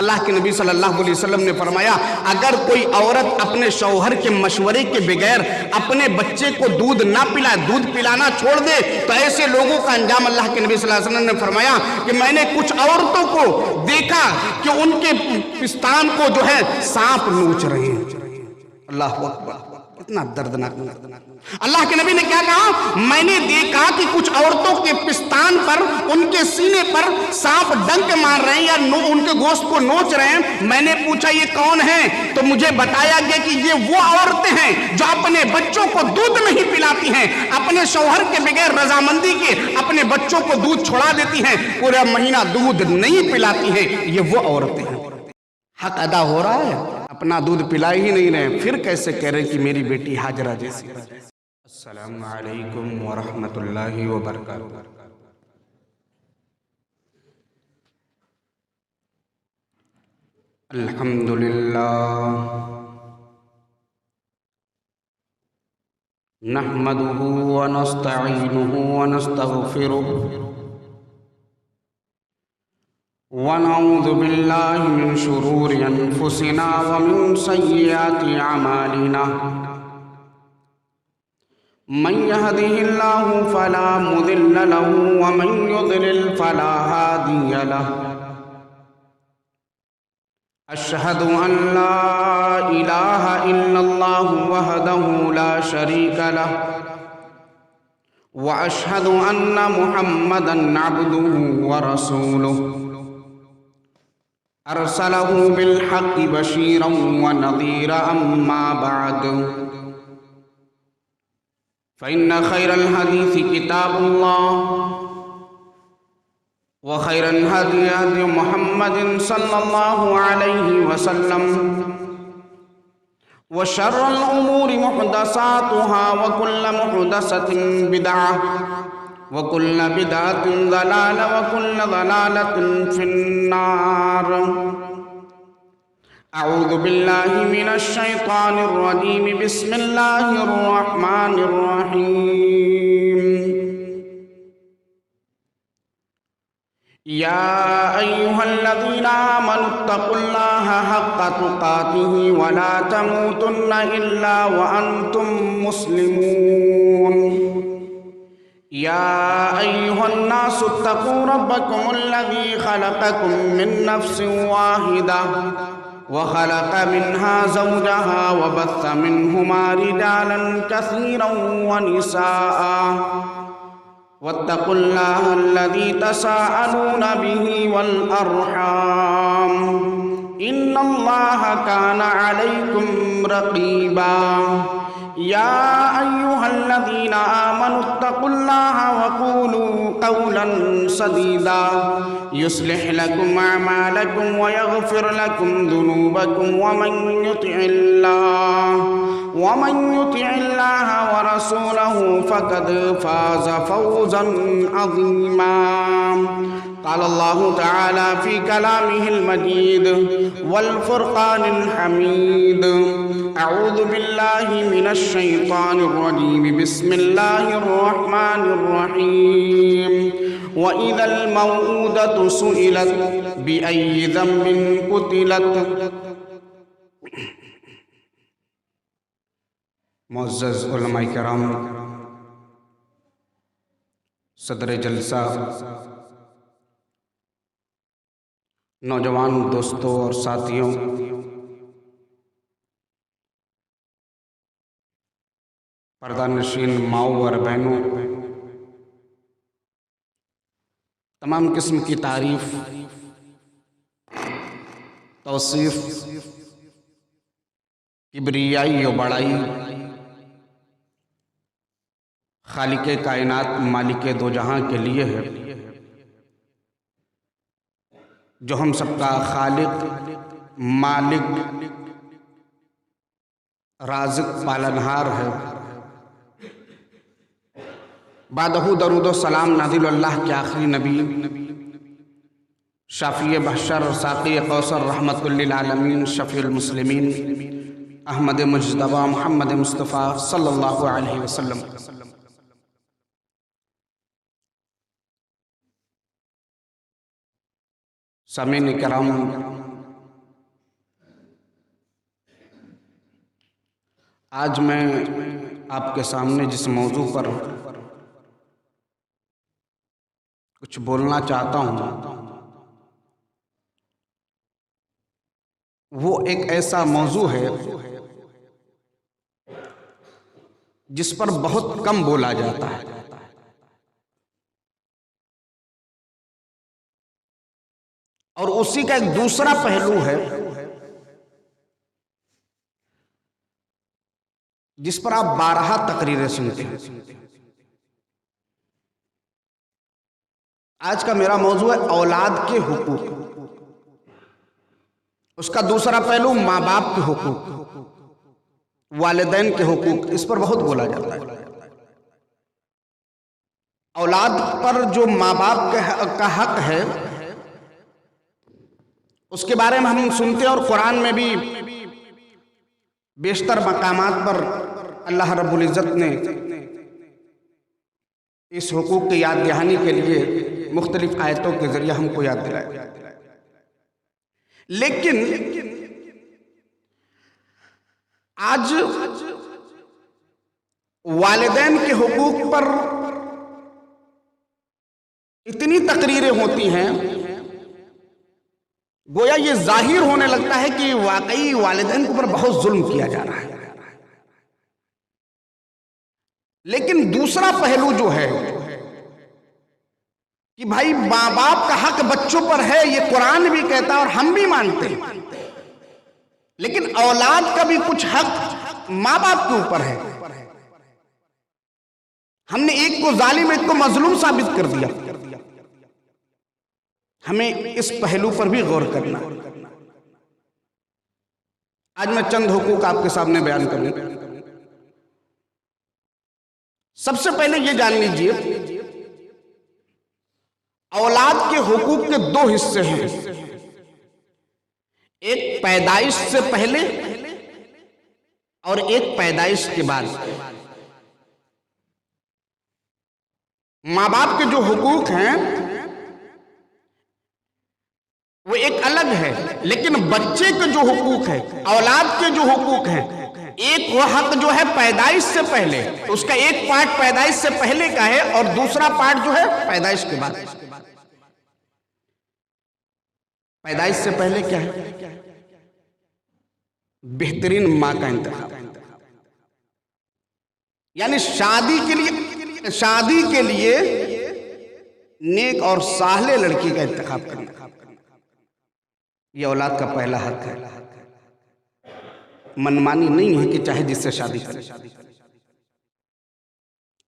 اللہ کے نبی صلی اللہ علیہ وسلم نے فرمایا اگر کوئی عورت اپنے شوہر کے مشورے کے بغیر اپنے بچے کو دودھ نہ پلائے، دودھ پلانا چھوڑ دے، تو ایسے لوگوں کا انجام اللہ کے نبی صلی اللہ علیہ وسلم نے فرمایا کہ میں نے کچھ عورتوں کو دیکھا کہ ان کے پستان کو جو ہے سانپ نوچ رہے ہیں۔ اللہ اکبر، اتنا دردناک۔ اللہ کے نبی نے کیا کہا؟ میں نے دیکھا کہ کچھ عورتوں کے پستان پر، ان کے سینے پر سانپ ڈنک مار رہے ہیں یا ان کے گوشت کو نوچ رہے ہیں۔ میں نے پوچھا یہ کون ہیں؟ تو مجھے بتایا گیا کہ یہ وہ عورتیں ہیں جو اپنے بچوں کو دودھ نہیں پلاتی ہیں، اپنے شوہر کے بغیر رضامندی کے اپنے بچوں کو دودھ چھوڑا دیتی ہیں، پورا مہینہ دودھ نہیں پلاتی ہیں۔ یہ وہ عورتیں ہیں۔ حق ادا ہو رہا ہے، اپنا دودھ پلا ہی نہیں رہے، پھر کیسے کہہ رہے کہ میری بیٹی ہاجرہ جیسی۔ السلام علیکم ورحمۃ اللہ وبرکاتہ۔ الحمدللہ نحمده ونستعینه ونستغفره ونعوذ باللہ من شرور انفسنا ومن سیئات اعمالنا من يهده الله فلا مضل له ومن يضلل فلا هادي له أشهد أن لا إله إلا الله وحده لا شريك له وأشهد أن محمدا عبده ورسوله أرسله بالحق بشيرا ونذيرا أما بعد فإن خير الحديث كتاب الله وخير الهدي هدي محمد صلى الله عليه وسلم وشر الأمور محدثاتها وكل محدثة بدعة وكل بدعة ضلالة وكل ضلالة في النار۔ اعوذ باللہ من الشیطان الرجیم، بسم اللہ الرحمن الرحیم۔ یا ایہا الذین آمنوا اتقوا اللہ حق تقاتہ ولا تموتن الا وانتم مسلمون۔ یا ایہا الناس اتقوا ربکم الذی خلقکم من نفس واحدہ وخلق منها زوجها وبث منهما رجالا كثيرا ونساء واتقوا الله الذي تساءلون به والأرحام إن الله كان عليكم رقيبا۔ یا ایہا الذین آمنوا اتقوا اللہ وقولوا قولا سدیدا یصلح لکم اعمالکم ویغفر لکم ذنوبکم ومن یطع اللہ ورسولہ فقد فاز فوزا عظیما۔ قال اللہ تعالی فی کلامہ المجید والفرقان الحمید۔ اعوذ باللہ من الشیطان الرجیم، بسم اللہ الرحمن الرحیم۔ وَإِذَا الْمَوْءُودَةُ سُئِلَتْ بِأَيِّ ذَنبٍ قُتِلَتْ۔ معزز علماء کرام، صدر جلسہ، نوجوان دوستوں اور ساتھیوں، پردہ نشین ماؤں اور بہنوں، تمام قسم کی تعریف، توصیف، کبریائی و بڑائی خالق کائنات مالک دو جہاں کے لیے ہے، جو ہم سب کا خالق، مالک، رازق، پالنہار ہے۔ بعدہ درود و سلام نازل اللہ کے آخری نبی، شافی بحشر، ساقی کوثر، رحمت للعالمین، شفیع المسلمین، احمد مجتبی محمد مصطفیٰ صلی اللہ علیہ وسلم۔ سامعین کرام، آج میں آپ کے سامنے جس موضوع پر کچھ بولنا چاہتا ہوں وہ ایک ایسا موضوع ہے جس پر بہت کم بولا جاتا ہے، اور اسی کا ایک دوسرا پہلو ہے جس پر آپ بارہا تقریریں سنتے ہیں۔ آج کا میرا موضوع ہے اولاد کے حقوق، اس کا دوسرا پہلو ماں باپ کے حقوق، والدین کے حقوق۔ اس پر بہت بولا جاتا ہے۔ اولاد پر جو ماں باپ کا حق ہے اس کے بارے میں ہم سنتے ہیں، اور قرآن میں بھی بیشتر مقامات پر اللہ رب العزت نے اس حقوق کی یاد دہانی کے لیے مختلف آیتوں کے ذریعے ہم کو یاد دلایا۔ لیکن آج والدین کے حقوق پر اتنی تقریریں ہوتی ہیں، گویا یہ ظاہر ہونے لگتا ہے کہ واقعی والدین کے اوپر بہت ظلم کیا جا رہا ہے۔ لیکن دوسرا پہلو جو ہے کہ بھائی ماں باپ کا حق بچوں پر ہے، یہ قرآن بھی کہتا ہے اور ہم بھی مانتے ہیں، لیکن اولاد کا بھی کچھ حق ماں باپ کے اوپر ہے۔ ہم نے ایک کو ظالم ایک کو مظلوم ثابت کر دیا، ہمیں اس پہلو پر بھی غور کرنا۔ آج میں چند حقوق آپ کے سامنے بیان کروں۔ سب سے پہلے یہ جان لیجئے، اولاد کے حقوق کے دو حصے ہیں، ایک پیدائش سے پہلے اور ایک پیدائش کے بعد۔ ماں باپ کے جو حقوق ہیں وہ ایک الگ ہے، لیکن بچے کے جو حقوق ہیں، اولاد کے جو حقوق ہیں، ایک وہ حق جو ہے پیدائش سے پہلے، اس کا ایک پارٹ پیدائش سے پہلے کا ہے اور دوسرا پارٹ جو ہے پیدائش کے بعد۔ پیدائش سے پہلے کیا ہے؟ بہترین ماں کا انتخاب، یعنی شادی کے لیے نیک اور صالح لڑکی کا انتخاب کرنا، یہ اولاد کا پہلا حق ہے۔ منمانی نہیں ہے کہ چاہے جس سے شادی کرے،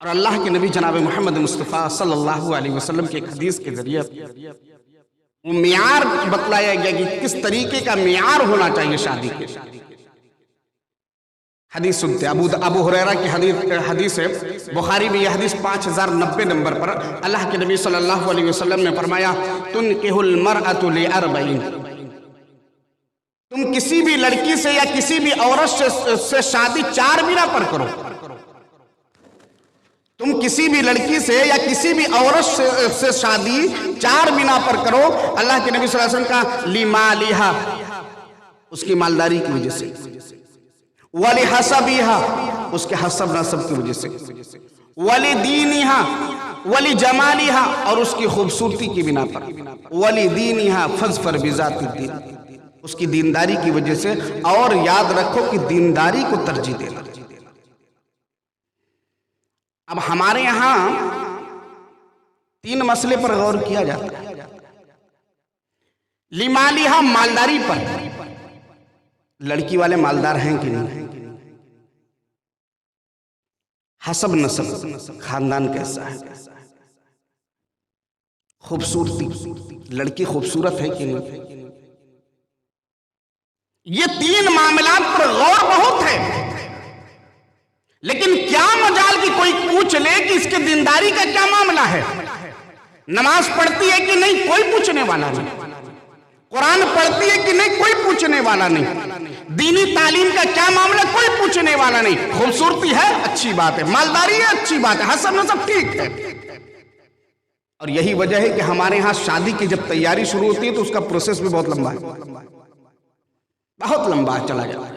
اور اللہ کے نبی جناب محمد مصطفیٰ صلی اللہ علیہ وسلم کی ایک حدیث کے ذریعے وہ معیار بتلایا گیا کہ کس طریقے کا معیار ہونا چاہیے شادی کے۔ حدیث سنتے ابو ہریرہ کی حدیث ہے، بخاری میں یہ حدیث 5090 نمبر پر اللہ کے نبی صلی اللہ علیہ وسلم نے فرمایا، تنکح المرأة لأربعین، تم کسی بھی لڑکی سے یا کسی بھی عورت سے شادی 4 بنا پر کرو۔ تم کسی بھی لڑکی سے یا کسی بھی عورت سے شادی 4 بنا پر کرو۔ اللہ کے نبی صلی اللہ علیہ وسلم کا لمالہا، اس کی مالداری کی وجہ سے، ولحسبہا، اس کے حسب نسب کی وجہ سے، ولدینہا، ولجمالہا، اور اس کی خوبصورتی کی بنا پر، ولدینہا فاظفر بذات الدین، اس کی دینداری کی وجہ سے، اور یاد رکھو کہ دینداری کو ترجیح دینا۔ اب ہمارے یہاں 3 مسئلے پر غور کیا جاتا ہے۔ لمالہا، مالداری پر، لڑکی والے مالدار ہیں کہ نہیں، حسب نسب، خاندان کیسا ہے، خوبصورتی، لڑکی خوبصورت ہے کہ نہیں، یہ 3 معاملات پر غور بہت ہے۔ لیکن کیا مجال کہ کوئی پوچھ لے کہ اس کے دینداری کا کیا معاملہ ہے، نماز پڑھتی ہے کہ نہیں، کوئی پوچھنے والا نہیں، قرآن پڑھتی ہے کہ نہیں، کوئی پوچھنے والا نہیں، دینی تعلیم کا کیا معاملہ، کوئی پوچھنے والا نہیں۔ خوبصورتی ہے، اچھی بات ہے، مالداری ہے، اچھی بات ہے، حسب نسب ٹھیک ہے۔ اور یہی وجہ ہے کہ ہمارے ہاں شادی کی جب تیاری شروع ہوتی ہے تو اس کا پروسیس بھی بہت لمبا ہے، بہت لمبا چلا جاتا ہے۔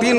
3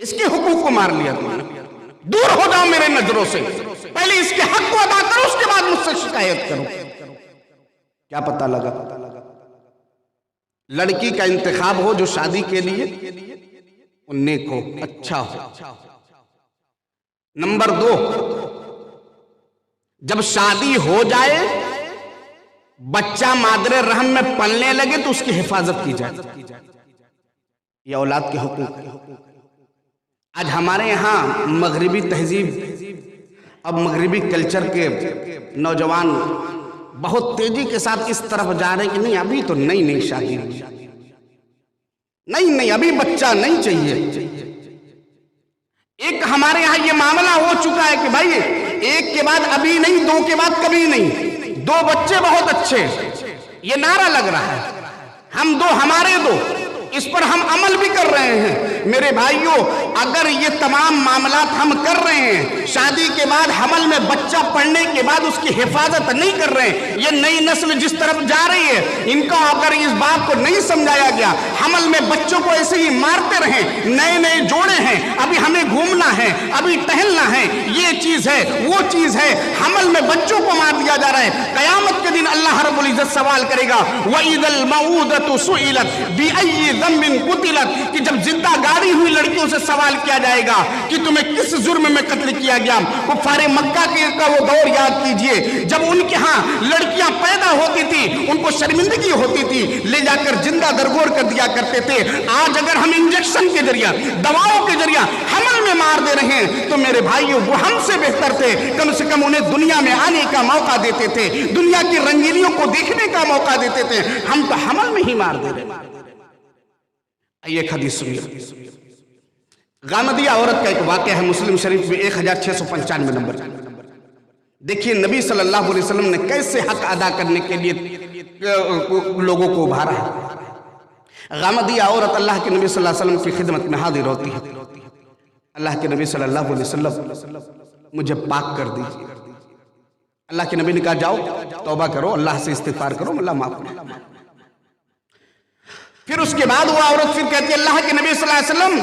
اس کے حقوق کو مار لیا تم نے، دور ہو جاؤ میرے نظروں سے، پہلے اس کے حق کو ادا کرو، اس کے بعد مجھ سے شکایت کرو۔ کیا پتہ لگا؟ لڑکی کا انتخاب ہو جو شادی کے لیے نیک ہو، اچھا ہو۔ نمبر 2، جب شادی ہو جائے، بچہ مادر رحم میں پلنے لگے تو اس کی حفاظت کی جائے، یہ اولاد کے حقوق۔ آج ہمارے ہاں مغربی تہذیب اب مغربی کلچر کے نوجوان بہت تیزی کے ساتھ اس طرف جا رہے ہیں کہ نہیں ابھی تو نئی شادی ہوئی، نہیں ابھی بچہ نہیں چاہیے۔ ایک ہمارے ہاں یہ معاملہ ہو چکا ہے کہ بھائی ایک کے بعد ابھی نہیں، 2 کے بعد کبھی نہیں، 2 بچے بہت اچھے، یہ نعرہ لگ رہا ہے، ہم 2 ہمارے 2، اس پر ہم عمل بھی کر رہے ہیں۔ میرے بھائیوں، اگر یہ تمام معاملات ہم کر رہے ہیں، شادی کے بعد حمل میں بچہ پڑنے کے بعد اس کی حفاظت نہیں کر رہے ہیں، یہ نئی نسل جس طرف جا رہی ہے، ان کو اگر اس بات کو نہیں سمجھایا گیا، حمل میں بچوں کو ایسے ہی مارتے رہیں، نئے جوڑے ہیں، ابھی ہمیں گھومنا ہے، ابھی ٹہلنا ہے، یہ چیز ہے وہ چیز ہے، حمل میں بچوں کو مار دیا جا رہا ہے۔ قیامت کے دن اللہ رب العزت سوال کرے گا، وَإِذَا الْمَوْءُودَةُ سُئِلَتْ بِأَيِّ ذَنبٍ قُتِلَتْ، کہ جب زندہ گاڑی ہوئی لڑکیوں سے سوال کیا جائے گا کہ تمہیں کس جرم میں قتل کیا گیا۔ کفار مکہ کا وہ دور یاد کیجئے جب ان کے ہاں لڑکیاں پیدا ہوتی تھی، ان کو شرمندگی ہوتی تھی، لے جا کر زندہ درگور کر دیا کرتے تھے۔ آج اگر ہم انجیکشن کے ذریعہ، دواؤں کے ذریعہ حمل میں مار دے رہے ہیں تو میرے بھائیوں وہ ہم سے بہتر تھے، کم سے کم انہیں دنیا میں آنے کا موقع دیتے تھے، دنیا کی رنگینیوں کو دیکھنے کا موقع دیتے تھے، ہم تو حمل میں ہی مار دے رہے ہیں۔ ایک حدیث سنیے، غامدیہ عورت کا ایک واقعہ ہے، مسلم شریف میں 1695 نمبر۔ دیکھیے نبی صلی اللہ علیہ وسلم نے کیسے حق ادا کرنے کے لیے لوگوں کو ابھارا ہے۔ غامدیہ عورت اللہ کے نبی صلی اللہ علیہ وسلم کی خدمت میں حاضر ہوتی ہے، اللہ کے نبی صلی اللہ علیہ وسلم مجھے پاک کر دیجیے۔ اللہ کے نبی نے کہا جاؤ توبہ کرو، اللہ سے استغفار کرو، اللہ معاف کرے۔ پھر اس کے بعد وہ عورت پھر کہتی ہے اللہ کے نبی صلی اللہ علیہ وسلم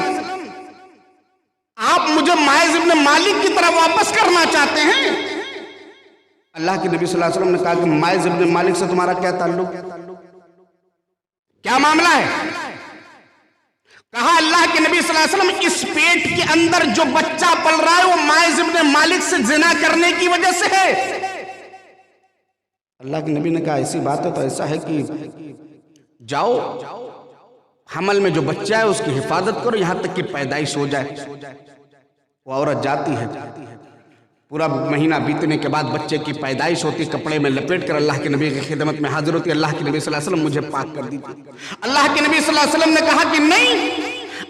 آپ مجھے ماعز ابن مالک کی طرح واپس کرنا چاہتے ہیں؟ اللہ کے نبی صلی اللہ علیہ وسلم نے کہا کہ ماعز ابن مالک سے تمہارا کیا تعلق، کیا معاملہ ہے؟ کہا اللہ کے نبی صلی اللہ علیہ وسلم اس پیٹ کے اندر جو بچہ پل رہا ہے وہ ماعز ابن مالک سے زنا کرنے کی وجہ سے ہے۔ اللہ کے نبی نے کہا ایسی بات ہے تو ایسا ہے کہ جاؤ حمل میں جو بچہ ہے اس کی حفاظت کرو یہاں تک کہ پیدائش ہو جائے۔ وہ عورت جاتی ہے، پورا مہینہ بیتنے کے بعد بچے کی پیدائش ہوتی، کپڑے میں لپیٹ کر اللہ کے نبی کی خدمت میں حاضر ہوتی، اللہ کے نبی صلی اللہ علیہ وسلم مجھے پاک کر دیجیے۔ اللہ کے نبی صلی اللہ علیہ وسلم نے کہا کہ نہیں،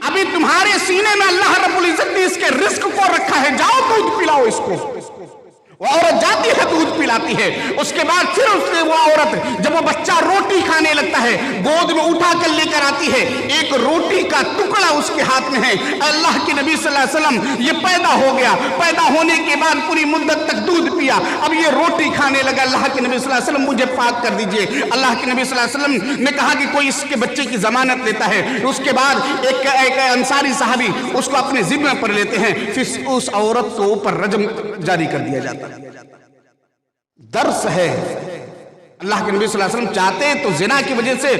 ابھی تمہارے سینے میں اللہ رب العزت نے اس کے رزق کو رکھا ہے، جاؤ دودھ پلاؤ اس کو۔ وہ عورت جاتی ہے دودھ پلاتی ہے، اس کے بعد پھر اس نے وہ عورت جب وہ بچہ روٹی کھانے لگتا ہے گود میں اٹھا کر لے کر آتی ہے، ایک روٹی کا ٹکڑا اس کے ہاتھ میں ہے۔ اللہ کے نبی صلی اللہ علیہ وسلم یہ پیدا ہو گیا، پیدا ہونے کے بعد پوری مدت تک دودھ پیا، اب یہ روٹی کھانے لگا، اللہ کے نبی صلی اللہ علیہ وسلم مجھے پاک کر دیجئے۔ اللہ کے نبی صلی اللہ علیہ وسلم نے کہا کہ کوئی اس کے بچے کی ضمانت لیتا ہے، اس کے بعد ایک انصاری صحابی اس کو اپنے ذمہ پر لیتے ہیں، پھر اس عورت کو اوپر رجم جاری کر دیا جاتا ہے۔ درس ہے، اللہ کے نبی صلی اللہ علیہ وسلم چاہتے تو زنا کی وجہ سے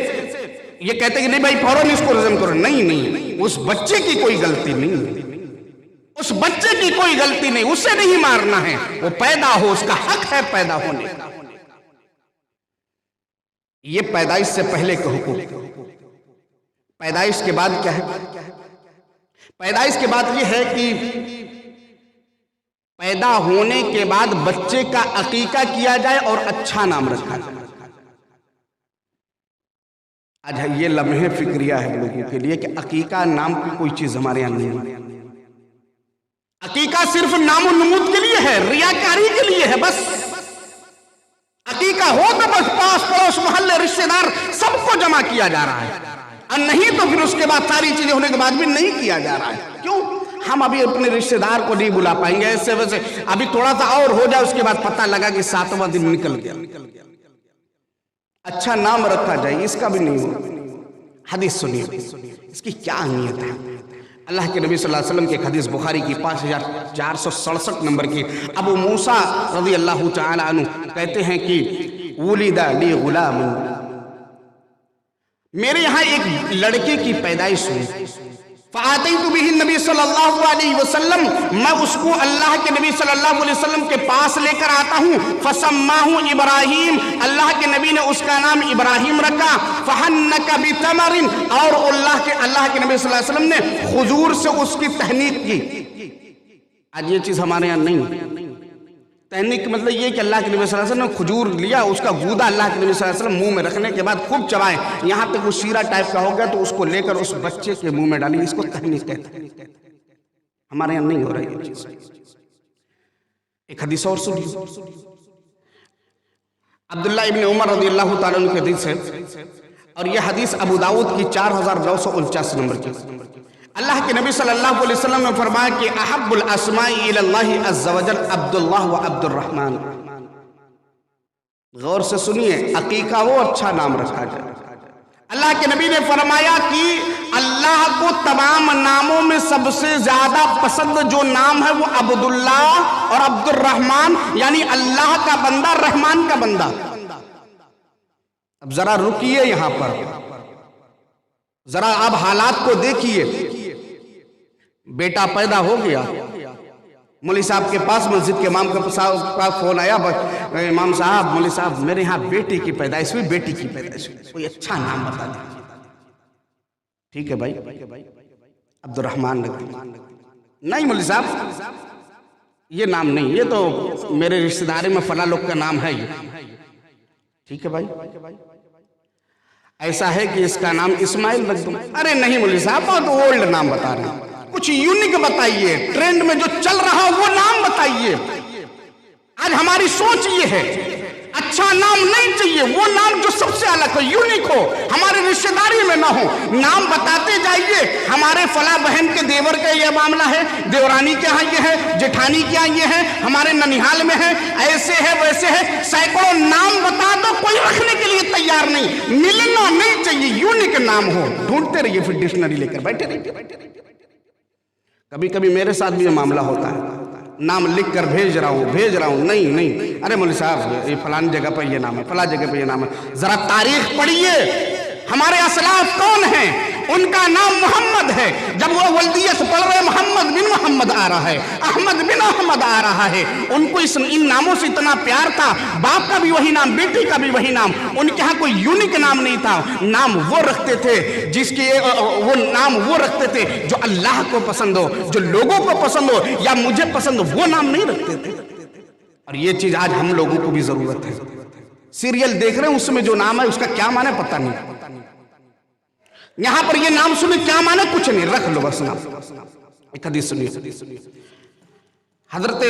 یہ کہتے کہ نہیں بھائی فوراً اس کو رجم کرو، نہیں، اس بچے کی کوئی غلطی نہیں، اس بچے کی کوئی غلطی نہیں، اسے نہیں مارنا ہے، وہ پیدا ہو، اس کا حق ہے پیدا ہونے کا۔ یہ پیدائش سے پہلے کے حقوق۔ پیدائش کے بعد کیا ہے؟ پیدائش کے بعد یہ ہے کہ پیدا ہونے کے بعد بچے کا عقیقہ کیا جائے اور اچھا نام رکھا جائے۔ آج یہ لمحے فکریہ ہے لوگوں کے لیے کہ عقیقہ نام کی کوئی چیز ہمارے یہاں نہیں ہے۔ عقیقہ صرف نام و نمود کے لیے ہے، ریاکاری کے لیے ہے، بس عقیقہ ہو تو بس پاس پڑوس محلے رشتہ دار سب کو جمع کیا جا رہا ہے، اور نہیں تو پھر اس کے بعد ساری چیزیں ہونے کے بعد بھی نہیں کیا جا رہا ہے۔ کیوں؟ ہم ابھی اپنے رشتہ دار کو نہیں بلا پائیں گے، ایسے ویسے ابھی تھوڑا سا اور ہو جائے، اس کے بعد پتہ لگا کہ 7واں دن نکل گیا۔ اچھا نام رکھا جائے، اس کا بھی نہیں ہو۔ حدیث سنیے، اس کی کیا اہمیت ہے۔ اللہ کے نبی صلی اللہ علیہ وسلم کی ایک حدیث بخاری کی 5467 نمبر کی، ابو موسیٰ رضی اللہ تعالی عنہ کہتے ہیں کہ ولد لی غلام، میرے یہاں ایک لڑکے کی پیدائش ہوئی، فآتیت بہ النبی صلی اللہ علیہ وسلم، میں اس کو اللہ کے نبی صلی اللہ علیہ وسلم کے پاس لے کر آتا ہوں، فسماہ ابراہیم، اللہ کے نبی نے اس کا نام ابراہیم رکھا، فحنک بتمر، اور اللہ کے نبی صلی اللہ علیہ وسلم نے خجور سے اس کی تہنیک کی۔ آج یہ چیز ہمارے یہاں نہیں، تہنیک مطلب یہ کہ اللہ کے نبی صلی اللہ علیہ وسلم نے کھجور لیا، اس کا گودا اللہ کے نبی صلی اللہ علیہ وسلم منہ میں رکھنے کے بعد خوب چبائے، یہاں تک وہ شیرہ ٹائپ کا ہو گیا تو اس کو لے کر اس بچے کے منہ میں ڈالی، اس کو تہنیک کہتے ہیں۔ ہمارے یہاں نہیں ہو رہا یہ چیز۔ ایک حدیث اور سنیے، عبداللہ ابن عمر رضی اللہ تعالیٰ عنہ کی حدیث ہے، اور یہ حدیث ابو داؤد کی 4949 نمبر کی۔ اللہ کے نبی صلی اللہ علیہ وسلم نے فرمایا کہ احب الاسماء الی اللہ عز وجل عبداللہ و عبد الرحمن۔ غور سے سنیے، عقیقہ وہ اچھا نام رکھا جائے۔ اللہ کے نبی نے فرمایا کہ اللہ کو تمام ناموں میں سب سے زیادہ پسند جو نام ہے وہ عبداللہ اور عبد الرحمن، یعنی اللہ کا بندہ، رحمان کا بندہ۔ اب ذرا رکیے یہاں پر، ذرا آپ حالات کو دیکھیے۔ بیٹا پیدا ہو گیا، مولوی صاحب کے پاس مسجد کے امام کا فون آیا، امام صاحب، مولوی صاحب میرے ہاں بیٹی کی پیدائش ہوئی، بیٹی کی پیدائش ہوئی، کوئی اچھا نام بتا دیجیے۔ ٹھیک ہے بھائی، عبد الرحمن نہیں مولوی صاحب یہ نام نہیں، یہ تو میرے رشتہ داری میں فلاں لوگ کا نام ہے یہ۔ ٹھیک ہے بھائی، ایسا ہے کہ اس کا نام اسماعیل رکھ دوں۔ ارے نہیں مولوی صاحب بہت اولڈ نام بتا رہے ہیں، کچھ یونیک بتائیے، ٹرینڈ میں جو چل رہا وہ نام بتائیے۔ آج ہماری سوچ یہ ہے، اچھا نام نہیں چاہیے، وہ نام جو سب سے الگ ہو، یونیک ہو، ہمارے رشتہ داری میں نہ ہو۔ نام بتاتے جائیے، ہمارے فلاں بہن کے دیور کا یہ معاملہ ہے، دیورانی کے ہاں یہ ہے، جٹھانی کے ہاں یہ ہے، ہمارے ننیحال میں ہے، ایسے ہے ویسے ہے، سینکڑوں نام بتا دو، کوئی رکھنے کے لیے تیار نہیں۔ ملنا نہیں چاہیے، یونیک نام ہو، ڈھونڈتے رہیے، پھر ڈکشنری لے کر بیٹھے رہیے۔ کبھی کبھی میرے ساتھ بھی یہ معاملہ ہوتا ہے، نام لکھ کر بھیج رہا ہوں، نہیں، ارے مولوی صاحب یہ فلان جگہ پر یہ نام ہے، فلان جگہ پر یہ نام ہے۔ ذرا تاریخ پڑھیے، ہمارے اسلاف کون ہیں؟ ان کا نام محمد ہے، جب وہ ولدیت پڑھ رہے محمد بن محمد آ رہا ہے، احمد بن احمد آ رہا ہے، ان کو ان ناموں سے اتنا پیار تھا، باپ کا بھی وہی نام، بیٹی کا بھی وہی نام، ان کے ہاں کوئی یونیک نام نہیں تھا، نام وہ رکھتے تھے جس کے وہ نام وہ رکھتے تھے جو اللہ کو پسند ہو، جو لوگوں کو پسند ہو، یا مجھے پسند ہو، وہ نام نہیں رکھتے تھے۔ اور یہ چیز آج ہم لوگوں کو بھی ضرورت ہے۔ سیریل دیکھ رہے ہیں، اس میں جو نام ہے اس کا کیا معنی پتہ نہیں، یہاں پر یہ نام سنیں کیا معنی کچھ نہیں، رکھ لو بس نام۔ ایک حدیث سنیے، حضرت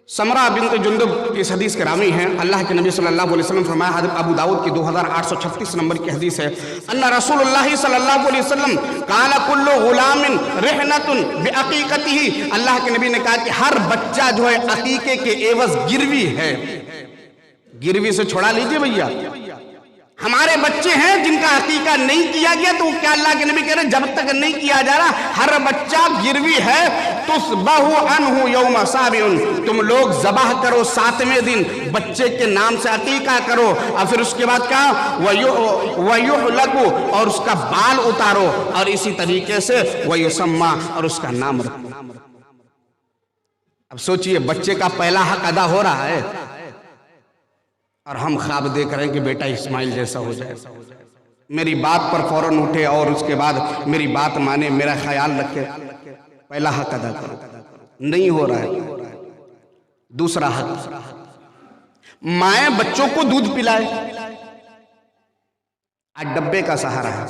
سمرہ بنت جندب کی اس حدیث کے راوی ہیں، اللہ کے نبی صلی اللہ علیہ وسلم فرمایا، حضرت ابو داؤد کی 2836 نمبر کی حدیث ہے، ان رسول اللہ صلی اللہ علیہ وسلم قال کل غلام رہنۃ بعقیقتہ، اللہ کے نبی نے کہا کہ ہر بچہ جو ہے عقیقے کے عوض گروی ہے۔ گروی سے چھوڑا لیجئے بھیا، ہمارے بچے ہیں جن کا عقیقہ نہیں کیا گیا، تو کیا اللہ کے نبی کہہ رہے ہیں جب تک نہیں کیا جا رہا ہر بچہ گروی ہے، تُصْبَحُ عَنْهُ يَوْمَ سَابِعٌ، تم لوگ ذبح کرو 7ویں دن، بچے کے نام سے عقیقہ کرو، اور پھر اس کے بعد کہا وَيُحْلَقُ، اور اس کا بال اتارو، اور اسی طریقے سے وَيُسَمَّا، اور اس کا نام رکھو۔ اب سوچئے بچے کا پہلا حق ادا ہو رہا ہے، اور ہم خواب دیکھ رہے ہیں کہ بیٹا اسماعیل جیسا ہو جائے، میری بات پر فوراً اٹھے اور اس کے بعد میری بات مانے، میرا خیال رکھے، پہلا حق ادا کرو، نہیں ہو رہا ہے۔ دوسرا حق، مائیں بچوں کو دودھ پلائے، آج ڈبے کا سہارا ہے۔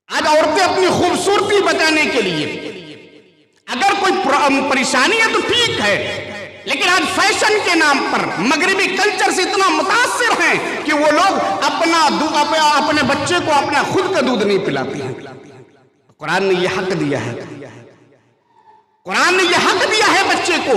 آج عورتیں اپنی خوبصورتی بچانے کے لیے، اگر کوئی پریشانی ہے تو ٹھیک ہے، لیکن آج فیشن کے نام پر مغربی کلچر سے اتنا متاثر ہیں کہ وہ لوگ اپنے بچے کو اپنا خود کا دودھ نہیں پلاتی ہیں۔ قرآن نے یہ حق دیا ہے، قرآن نے یہ حق دیا ہے بچے کو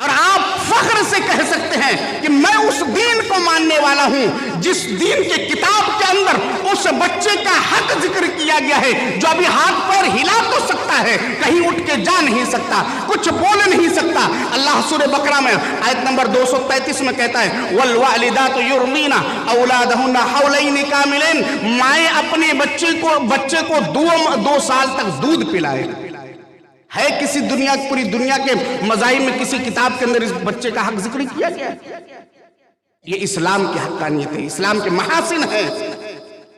اور آپ فخر سے کہہ سکتے ہیں کہ میں اس دین کو ماننے والا ہوں جس دین کے کتاب کے اندر اس بچے کا حق ذکر کیا گیا ہے جو ابھی ہاتھ پیر ہلا تو سکتا ہے، کہیں اٹھ کے جا نہیں سکتا، کچھ بول نہیں سکتا۔ اللہ سورہ بقرہ میں آیت نمبر 233 میں کہتا ہے والوالدات یرضین اولادہن حولین کاملین، مائیں اپنے بچے کو 2 سال تک دودھ پلائے۔ ہے کسی پوری دنیا کے مذاہب میں کسی کتاب کے اندر اس بچے کا حق ذکر کیا گیا؟ یہ اسلام کی حقانیت ہے، اسلام کے محاسن ہے،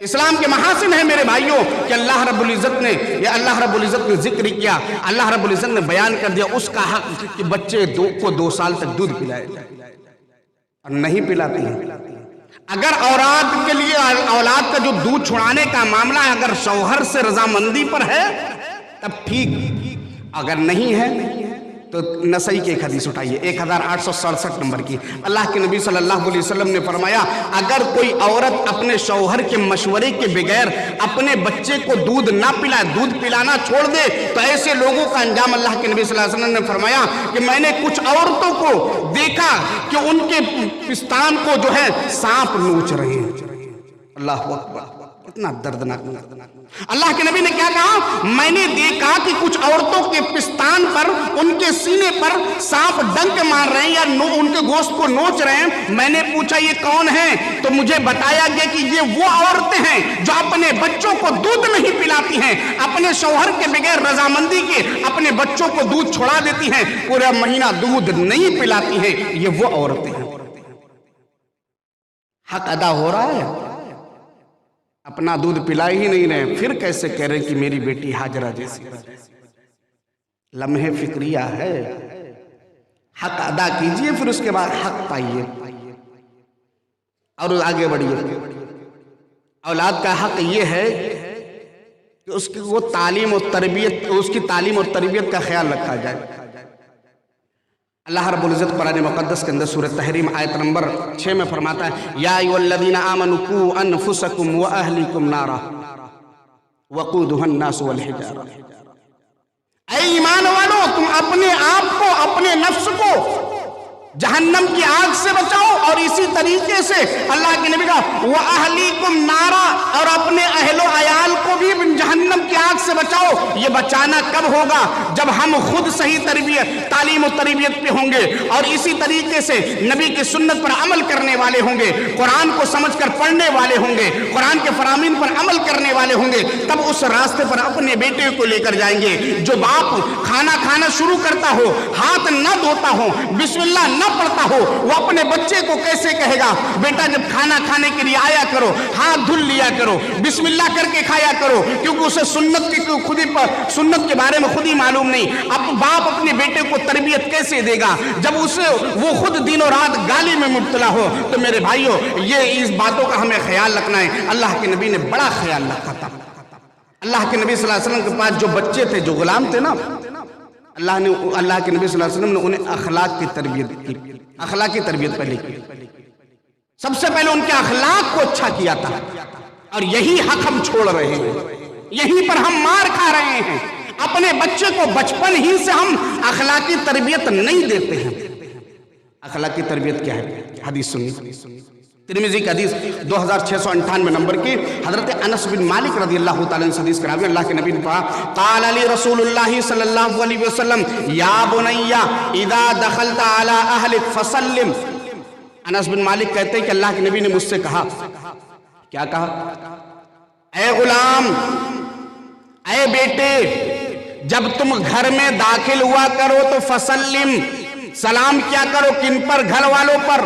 اسلام کے محاسن ہے میرے بھائیوں کہ اللہ رب العزت نے ذکر کیا، اللہ رب العزت نے بیان کر دیا اس کا حق کہ بچے کو 2 سال تک دودھ پلائے اور نہیں پلاتے ہیں۔ اگر اولاد کا جو دودھ چھڑانے کا معاملہ ہے اگر شوہر سے رضامندی پر ہے تب ٹھیک، اگر نہیں ہے تو نسائی کی ایک حدیث اٹھائیے 1867 نمبر کی، اللہ کے نبی صلی اللہ علیہ وسلم نے فرمایا اگر کوئی عورت اپنے شوہر کے مشورے کے بغیر اپنے بچے کو دودھ نہ پلائے، دودھ پلانا چھوڑ دے تو ایسے لوگوں کا انجام اللہ کے نبی صلی اللہ علیہ وسلم نے فرمایا کہ میں نے کچھ عورتوں کو دیکھا کہ ان کے پستان کو جو ہے سانپ نوچ رہے ہیں۔ اللہ اکبر، اتنا دردناک۔ اللہ کے نبی نے کیا کہا؟ میں نے دیکھا کہ کچھ عورتوں کے پستان پر، ان کے سینے پر سانپ ڈنک مار رہے ہیں یا ان کے گوشت کو نوچ رہے ہیں۔ میں نے پوچھا یہ کون ہیں؟ تو مجھے بتایا گیا کہ یہ وہ عورتیں ہیں جو اپنے بچوں کو دودھ نہیں پلاتی ہیں، اپنے شوہر کے بغیر رضامندی کے اپنے بچوں کو دودھ چھڑا دیتی ہیں، پورا مہینہ دودھ نہیں پلاتی ہیں، یہ وہ عورتیں ہیں۔ حق ادا ہو رہا ہے؟ اپنا دودھ پلا ہی نہیں رہے، پھر کیسے کہہ رہے ہیں کہ میری بیٹی ہاجرہ جیسی؟ لمحے فکریہ ہے، حق ادا کیجئے پھر اس کے بعد حق پائیے اور آگے بڑھیے۔ اولاد کا حق یہ ہے کہ اس کی تعلیم اور تربیت کا خیال رکھا جائے۔ اللہ رب العزت قرآن مقدس کے اندر سورہ تحریم آیت نمبر 6 میں فرماتا ہے یا ایھا الذین آمنوا قوا انفسکم واہلیکم نارا وقودھا الناس والحجارہ، اے ایمان والو تم اپنے آپ کو، اپنے نفس کو جہنم کی آگ سے بچاؤ، اور اسی طریقے سے اللہ کے نبی کا وَأَهْلِكُمْ نَارًا، اور اپنے اہل و عیال کو بھی جہنم کی آگ سے بچاؤ۔ یہ بچانا کب ہوگا؟ جب ہم خود صحیح تعلیم و تربیت پہ ہوں گے اور اسی طریقے سے نبی کی سنت پر عمل کرنے والے ہوں گے، قرآن کو سمجھ کر پڑھنے والے ہوں گے، قرآن کے فرامین پر عمل کرنے والے ہوں گے، تب اس راستے پر اپنے بیٹے کو لے کر جائیں گے۔ جو باپ کھانا شروع کرتا ہو، ہاتھ نہ دھوتا ہو، بسم اللہ نہ پڑھتا ہو، وہ اپنے بچے کو کیسے کہے گا بیٹا جب کھانا کھانے کے لیے آیا کرو ہاتھ دھل لیا کرو، بسم اللہ کر کے کھایا کرو، کیونکہ اسے سنت کے بارے میں خود ہی معلوم نہیں۔ اب باپ اپنے بیٹے کو تربیت کیسے دے گا جب وہ خود دن و رات گالی میں مبتلا ہو؟ تو میرے بھائیوں یہ اس باتوں کا ہمیں خیال رکھنا ہے۔ اللہ کے نبی نے بڑا خیال رکھا تھا۔ اللہ کے نبی صلی اللہ علیہ وسلم کے پاس جو بچے تھے، جو غلام تھے نا، اللہ کے نبی صلی اللہ علیہ وسلم نے انہیں اخلاق کی تربیت پہلے کی۔ سب سے پہلے ان کے اخلاق کو اچھا کیا تھا، اور یہی حق ہم چھوڑ رہے ہیں، یہیں پر ہم مار کھا رہے ہیں۔ اپنے بچے کو بچپن ہی سے ہم اخلاقی تربیت نہیں دیتے ہیں۔ اخلاقی تربیت کیا ہے؟ حدیث سنیے، ترمذی کی حدیث 2698 نمبر کی، حضرت انس بن مالک رضی اللہ تعالیٰ عنہ سے حدیث کراوی، اللہ کے نبی نے کہا قال علی رسول اللہ صلی اللہ علیہ وسلم یا بنی اذا دخلت علی اہلک فسلم۔ انس بن مالک کہتے ہیں کہ اللہ کے نبی نے مجھ سے کہا، کیا کہا؟ اے غلام، اے بیٹے، جب تم گھر میں داخل ہوا کرو تو فسلم، سلام کیا کرو، کن پر؟ گھر والوں پر۔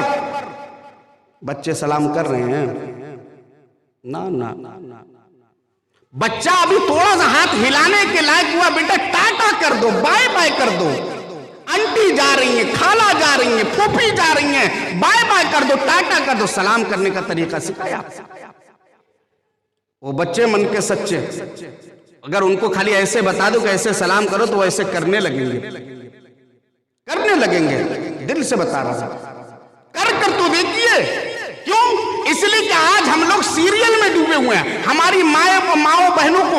بچے سلام کر رہے ہیں؟ نہ، بچہ ابھی تھوڑا سا ہاتھ ہلانے کے لائق ہوا، بیٹا ٹاٹا کر دو، بائے بائے کر دو۔ انٹی جا رہی ہیں، خالہ جا رہی ہیں، پھوپھی جا رہی ہیں، بائے بائے کر دو، ٹاٹا کر دو، سلام کرنے کا طریقہ سکھایا۔ وہ بچے من کے سچے، اگر ان کو خالی ایسے بتا دو کہ ایسے سلام کرو تو وہ ایسے کرنے لگیں گے۔ دل سے بتا رہا کر تو دیکھیے۔ کیوں؟ اس لیے کہ آج ہم لوگ سیریل میں ڈوبے ہوئے ہیں۔ ہماری ماؤں بہنوں کو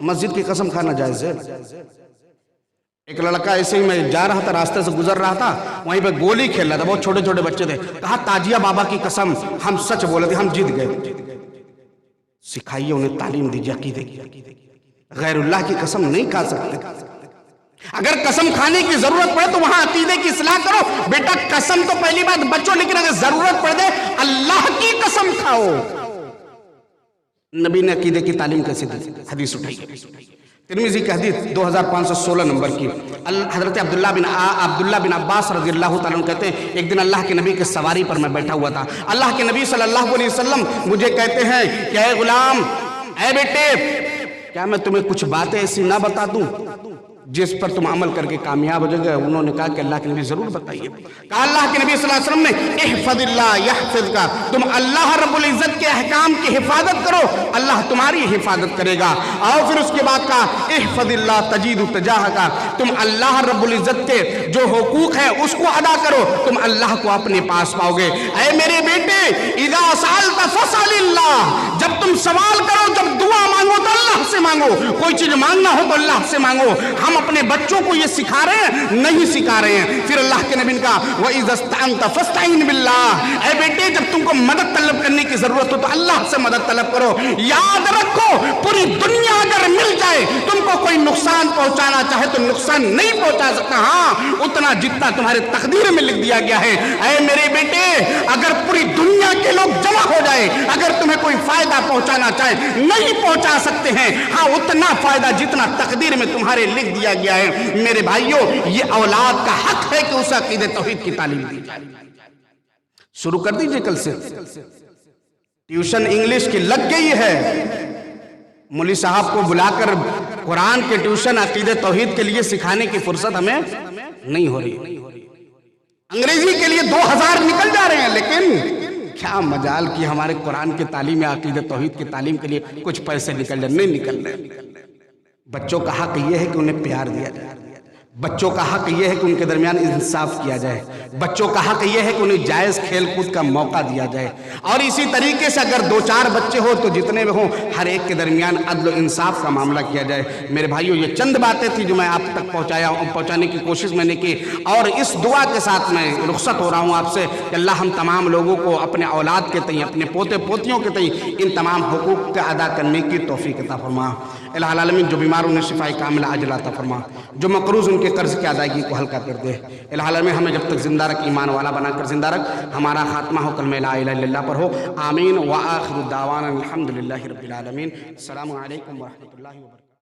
مسجد کی قسم کھانا جائز ہے؟ ایک لڑکا ایسے ہی میں جا رہا تھا، راستے سے گزر رہا تھا، وہیں پہ گولی کھیل رہا تھا، بہت چھوٹے چھوٹے بچے تھے، کہا تاجیہ بابا کی قسم ہم سچ بولے تھے، ہم جیت گئے۔ سکھائیے انہیں، تعلیم دیجیے عقیدے کی۔ غیر اللہ کی قسم نہیں کھا سکتے۔ اگر قسم کھانے کی ضرورت پڑے تو وہاں عقیدے کی اصلاح کرو بیٹا۔ قسم تو پہلی بات بچوں، لیکن اگر ضرورت پڑے اللہ کی قسم کھاؤ۔ نبی نے عقیدے کی تعلیم کیسے دی؟ حدیث اٹھائیے، ترمذی کی حدیث 2516 نمبر کی۔ حضرت عبداللہ بن عباس رضی اللہ تعالیٰ عنہ کہتے ہیں ایک دن اللہ کے نبی کے سواری پر میں بیٹھا ہوا تھا، اللہ کے نبی صلی اللہ علیہ وسلم مجھے کہتے ہیں کہ اے غلام، اے بیٹے، کیا میں تمہیں کچھ باتیں ایسی نہ بتا دوں جس پر تم عمل کر کے کامیاب ہو جائے گا؟ انہوں نے کہا کہ اللہ کے نبی ضرور بتائیے۔ کہا اللہ کے نبی صلی اللہ علیہ وسلم نے احفظ اللہ یحفظ کا، تم اللہ رب العزت کے احکام کی حفاظت کرو، اللہ تمہاری حفاظت کرے گا۔ اور پھر اس کے بعد کہا احفظ اللہ تجید تجاہ کا، تم اللہ رب العزت کے جو حقوق ہیں اس کو ادا کرو، تم اللہ کو اپنے پاس پاؤ گے۔ اے میرے بیٹے، اذا سألت فاسأل اللہ، جب تم سوال کرو، جب دعا مانگو تو اللہ سے مانگو، کوئی چیز مانگنا ہو تو اللہ سے مانگو۔ ہم اپنے بچوں کو یہ سکھا رہے ہیں؟ نہیں سکھا رہے ہیں۔ پھر اللہ کے نبی نے کہا وَإِذَا اسْتَعَنْتَ فَاسْتَعِنْ بِاللَّهِ، اے بیٹے جب تم کو مدد طلب کرنے کی ضرورت ہو تو اللہ سے مدد طلب کرو۔ یاد رکھو پوری دنیا اگر مل جائے تم کو کوئی نقصان پہنچانا چاہے تو نقصان نہیں پہنچا سکتا، ہاں اتنا جتنا تمہارے تقدیر میں لکھ دیا گیا ہے۔ اے میرے بیٹے، اگر پوری دنیا کے لوگ جمع ہو جائے، اگر تمہیں کوئی فائدہ پہنچانا چاہے نہیں پہنچا سکتے ہیں، ہاں اتنا فائدہ جتنا تقدیر میں تمہارے لکھ دیا گیا ہے۔ میرے بھائیوں، یہ اولاد کا حق ہے کہ اسے عقیدہ توحید کی تعلیم دی جائے۔ شروع کر دیجئے کل سے، ٹیوشن انگلش کی لگ گئی ہے، مولوی صاحب کو بلا کر قرآن کے ٹیوشن عقیدہ توحید کے لیے سکھانے کی فرصت ہمیں نہیں ہو رہی۔ انگریزی کے لیے 2000 نکل جا رہے ہیں، لیکن کیا مجال کی ہمارے قرآن کی تعلیم یا عقیدہ توحید کی تعلیم کے لیے کچھ پیسے نکل جائے، نہیں نکل رہے۔ بچوں کا حق یہ ہے کہ انہیں پیار دیا جائے، بچوں کا حق یہ ہے کہ ان کے درمیان انصاف کیا جائے، بچوں کا حق یہ ہے کہ انہیں جائز کھیل کود کا موقع دیا جائے، اور اسی طریقے سے اگر 2-4 بچے ہو تو جتنے بھی ہوں ہر ایک کے درمیان عدل و انصاف کا معاملہ کیا جائے۔ میرے بھائیوں، یہ چند باتیں تھی جو میں آپ تک پہنچانے کی کوشش میں نے کی، اور اس دعا کے ساتھ میں رخصت ہو رہا ہوں آپ سے کہ اللہ ہم تمام لوگوں کو اپنے اولاد کے تئیں، اپنے پوتے پوتیوں کے تئیں ان تمام حقوق کا ادا کرنے کی توفیق عطا فرما۔ الہ العالمین، جو بیمار انہیں شفاء کاملہ عاجلہ عطا فرما، جو مقروض ان کے قرض کی ادائیگی کو ہلکا کر دے۔ الہ العالمین، ہمیں جب تک زندہ رکھ، ایمان والا بنا کر زندہ رکھ، ہمارا خاتمہ ہو کلمہ لا الہ الا اللہ پر ہو، آمین۔ وآخر دعوانا الحمدللہ رب العالمین۔ السلام علیکم ورحمۃ اللہ وبرکاتہ۔